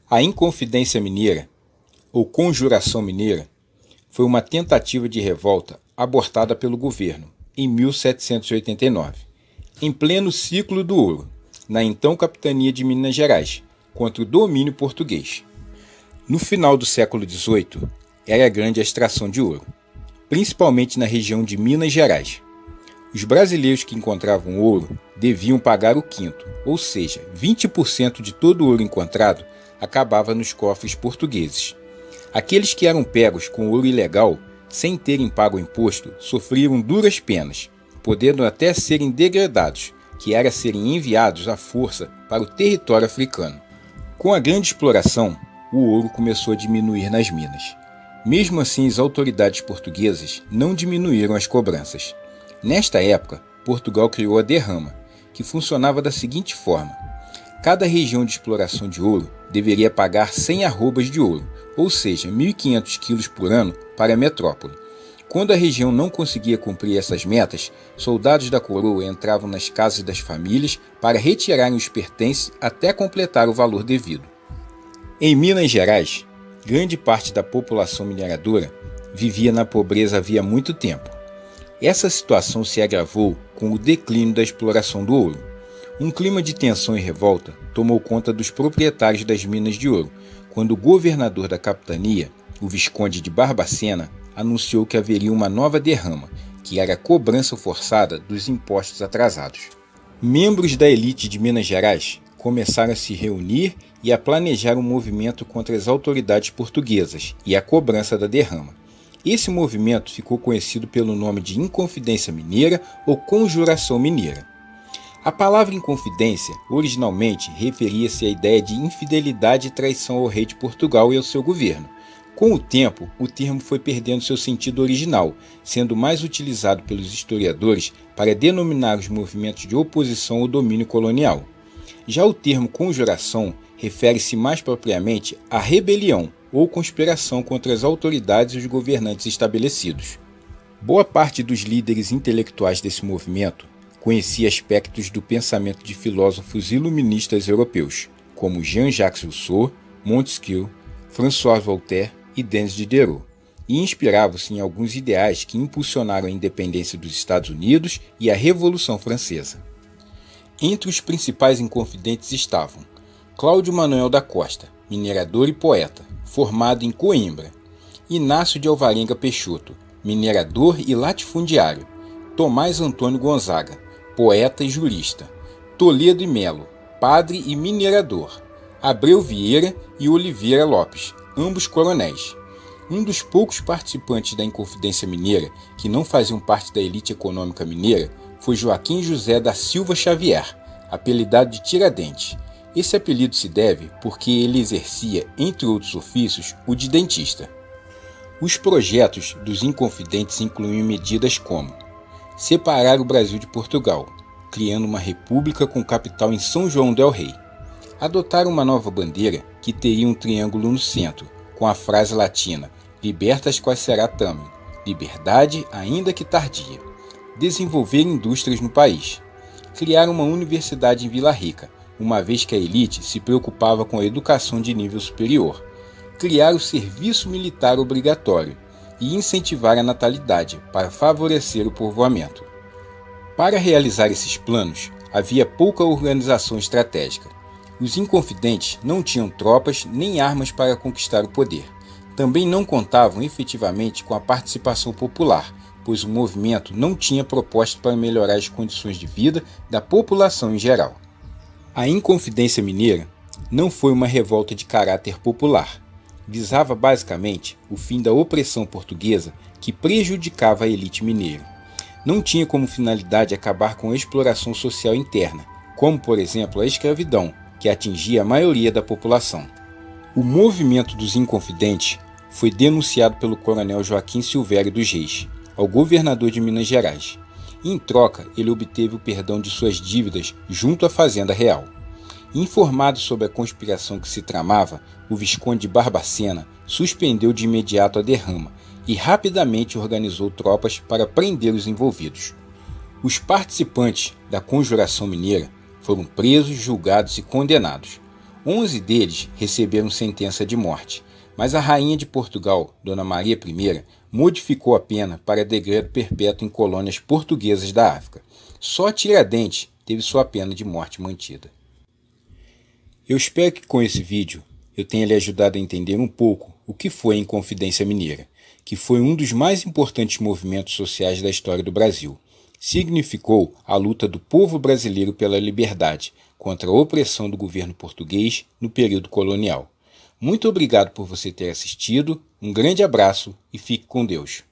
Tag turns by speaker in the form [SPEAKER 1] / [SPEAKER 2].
[SPEAKER 1] A Inconfidência Mineira, ou Conjuração Mineira, foi uma tentativa de revolta abortada pelo governo em 1789, em pleno ciclo do ouro, na então capitania de Minas Gerais, contra o domínio português. No final do século XVIII, era grande a extração de ouro, principalmente na região de Minas Gerais. Os brasileiros que encontravam ouro deviam pagar o quinto, ou seja, 20% de todo o ouro encontrado acabava nos cofres portugueses. Aqueles que eram pegos com ouro ilegal, sem terem pago o imposto, sofriam duras penas, podendo até serem degradados, que era serem enviados à força para o território africano. Com a grande exploração, o ouro começou a diminuir nas minas. Mesmo assim, as autoridades portuguesas não diminuíram as cobranças. Nesta época, Portugal criou a derrama, que funcionava da seguinte forma: cada região de exploração de ouro deveria pagar 100 arrobas de ouro, ou seja, 1.500 quilos por ano, para a metrópole. Quando a região não conseguia cumprir essas metas, soldados da coroa entravam nas casas das famílias para retirarem os pertences até completar o valor devido. Em Minas Gerais, grande parte da população mineradora vivia na pobreza havia muito tempo. Essa situação se agravou com o declínio da exploração do ouro. Um clima de tensão e revolta tomou conta dos proprietários das minas de ouro, quando o governador da capitania, o Visconde de Barbacena, anunciou que haveria uma nova derrama, que era a cobrança forçada dos impostos atrasados. Membros da elite de Minas Gerais começaram a se reunir e a planejar um movimento contra as autoridades portuguesas e a cobrança da derrama. Esse movimento ficou conhecido pelo nome de Inconfidência Mineira ou Conjuração Mineira. A palavra Inconfidência originalmente referia-se à ideia de infidelidade e traição ao rei de Portugal e ao seu governo. Com o tempo, o termo foi perdendo seu sentido original, sendo mais utilizado pelos historiadores para denominar os movimentos de oposição ao domínio colonial. Já o termo conjuração refere-se mais propriamente à rebelião ou conspiração contra as autoridades e os governantes estabelecidos. Boa parte dos líderes intelectuais desse movimento conhecia aspectos do pensamento de filósofos iluministas europeus, como Jean-Jacques Rousseau, Montesquieu, François Voltaire e Denis Diderot, e inspiravam-se em alguns ideais que impulsionaram a independência dos Estados Unidos e a Revolução Francesa. Entre os principais inconfidentes estavam Cláudio Manuel da Costa, minerador e poeta, formado em Coimbra; Inácio de Alvarenga Peixoto, minerador e latifundiário; Tomás Antônio Gonzaga, poeta e jurista; Toledo e Melo, padre e minerador; Abreu Vieira e Oliveira Lopes, ambos coronéis. Um dos poucos participantes da Inconfidência Mineira que não faziam parte da elite econômica mineira foi Joaquim José da Silva Xavier, apelidado de Tiradentes. Esse apelido se deve porque ele exercia, entre outros ofícios, o de dentista. Os projetos dos Inconfidentes incluíam medidas como separar o Brasil de Portugal, criando uma república com capital em São João del Rei; adotar uma nova bandeira que teria um triângulo no centro, com a frase latina Libertas quae será tamen, liberdade ainda que tardia; desenvolver indústrias no país; criar uma universidade em Vila Rica, uma vez que a elite se preocupava com a educação de nível superior; criar o serviço militar obrigatório e incentivar a natalidade para favorecer o povoamento. Para realizar esses planos, havia pouca organização estratégica. Os inconfidentes não tinham tropas nem armas para conquistar o poder. Também não contavam efetivamente com a participação popular, pois o movimento não tinha proposta para melhorar as condições de vida da população em geral. A Inconfidência Mineira não foi uma revolta de caráter popular. Visava basicamente o fim da opressão portuguesa que prejudicava a elite mineira. Não tinha como finalidade acabar com a exploração social interna, como por exemplo a escravidão, que atingia a maioria da população. O movimento dos Inconfidentes foi denunciado pelo coronel Joaquim Silvério dos Reis ao governador de Minas Gerais. Em troca, ele obteve o perdão de suas dívidas junto à Fazenda Real. Informado sobre a conspiração que se tramava, o Visconde de Barbacena suspendeu de imediato a derrama e rapidamente organizou tropas para prender os envolvidos. Os participantes da Conjuração Mineira foram presos, julgados e condenados. 11 deles receberam sentença de morte, mas a rainha de Portugal, Dona Maria I, modificou a pena para degredo perpétuo em colônias portuguesas da África. Só Tiradentes teve sua pena de morte mantida. Eu espero que com esse vídeo eu tenha lhe ajudado a entender um pouco o que foi a Inconfidência Mineira, que foi um dos mais importantes movimentos sociais da história do Brasil. Significou a luta do povo brasileiro pela liberdade contra a opressão do governo português no período colonial. Muito obrigado por você ter assistido, um grande abraço e fique com Deus.